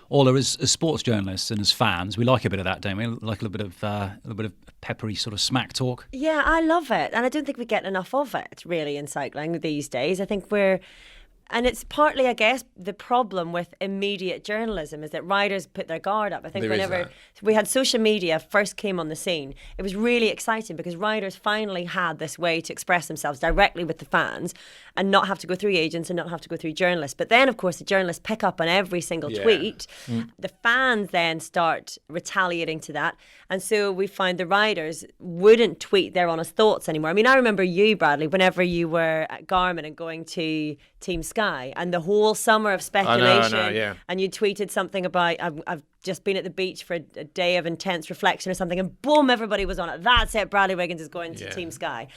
Ola, as sports journalists and as fans, we like a bit of that, don't we? Like a little bit of peppery sort of smack talk. Yeah, I love it. And I don't think we get enough of it, really, in cycling these days. I think and it's partly, I guess, the problem with immediate journalism is that riders put their guard up. I think whenever we had social media first came on the scene, it was really exciting because riders finally had this way to express themselves directly with the fans and not have to go through agents and not have to go through journalists. But then, of course, the journalists pick up on every single tweet. The fans then start retaliating to that. And so we find the riders wouldn't tweet their honest thoughts anymore. I mean, I remember you, Bradley, whenever you were at Garmin and going to Team Sky and the whole summer of speculation. I know, yeah. And you tweeted something about, I've just been at the beach for a day of intense reflection or something, and boom, everybody was on it. That's it, Bradley Wiggins is going to Team Sky.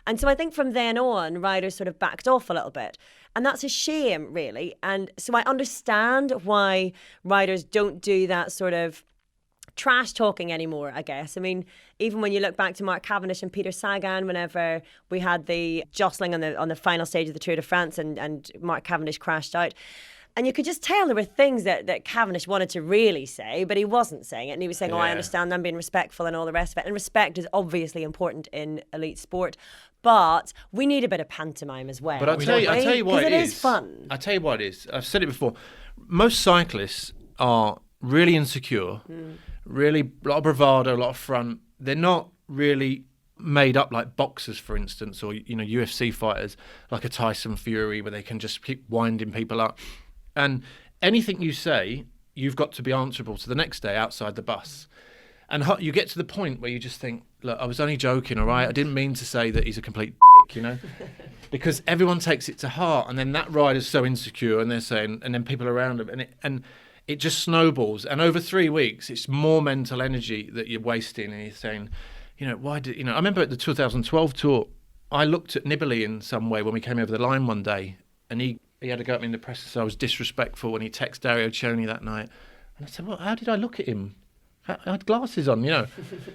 And so I think from then on, riders sort of backed off a little bit. And that's a shame, really. And so I understand why riders don't do that sort of trash talking anymore, I guess. I mean, even when you look back to Mark Cavendish and Peter Sagan, whenever we had the jostling on the final stage of the Tour de France and Mark Cavendish crashed out. And you could just tell there were things that Cavendish wanted to really say, but he wasn't saying it. And he was saying, I understand, I'm being respectful and all the rest of it. And respect is obviously important in elite sport. But we need a bit of pantomime as well. But I'll tell you what it is. It is fun. I'll tell you what it is. I've said it before. Most cyclists are really insecure, really a lot of bravado, a lot of front. They're not really made up like boxers, for instance, or UFC fighters like a Tyson Fury, where they can just keep winding people up. And anything you say, you've got to be answerable to the next day outside the bus. And you get to the point where you just think, look, I was only joking, all right? I didn't mean to say that he's a complete dick, because everyone takes it to heart. And then that rider's so insecure, and they're saying, and then people around him, and it just snowballs. And over 3 weeks, it's more mental energy that you're wasting. And you're saying, why did, I remember at the 2012 tour, I looked at Nibali in some way when we came over the line one day, and he had to go at me in the press, so I was disrespectful, and he texted Dario Cioni that night. And I said, well, how did I look at him? I had glasses on,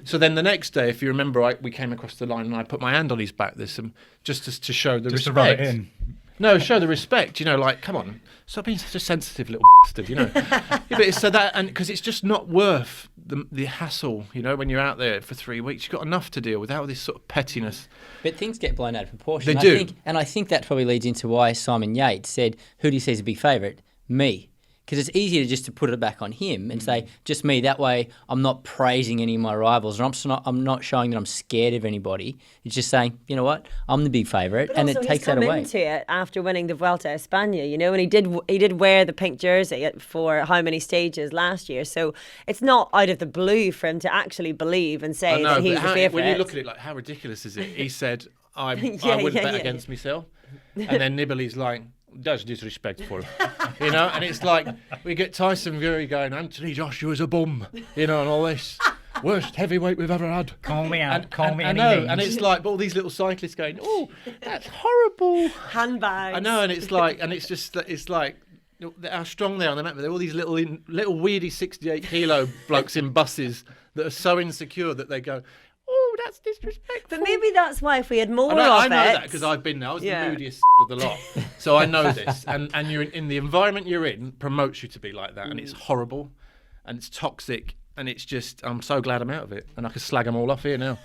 So then the next day, if you remember, we came across the line and I put my hand on his back. There's some, just to show the just respect. To rub it in. No, show the respect, like, come on, stop being such a sensitive little bastard, Yeah, but it's so that, and because it's just not worth the hassle, when you're out there for 3 weeks. You've got enough to deal with without this sort of pettiness. But things get blown out of proportion. They do. I think that probably leads into why Simon Yates said, who do you see as a big favourite? Me. Because it's easier just to put it back on him and say, just me. That way I'm not praising any of my rivals, and I'm not showing that I'm scared of anybody. It's just saying, you know what, I'm the big favourite, and it takes that away. He's come into it after winning the Vuelta a España, and he did wear the pink jersey for how many stages last year. So it's not out of the blue for him to actually believe and say that he's the favourite. When you look at it, like, how ridiculous is it? He said, I wouldn't bet against myself. And then Nibali's like, that's disrespectful, and it's like we get Tyson Fury going, Anthony Joshua's a bum, and all this worst heavyweight we've ever had. Call me out, call me I know, and it's like all these little cyclists going, oh, that's horrible. Handbags. I know, and it's like how strong they are on the map. They're all these little weedy 68 kilo blokes in buses that are so insecure that they go, oh, that's disrespectful. But maybe that's why if we had more of it. I know that because I've been there. I was the moodiest of the lot. So I know this. And you're in the environment you're in promotes you to be like that. And it's horrible and it's toxic. And it's just, I'm so glad I'm out of it. And I can slag them all off here now.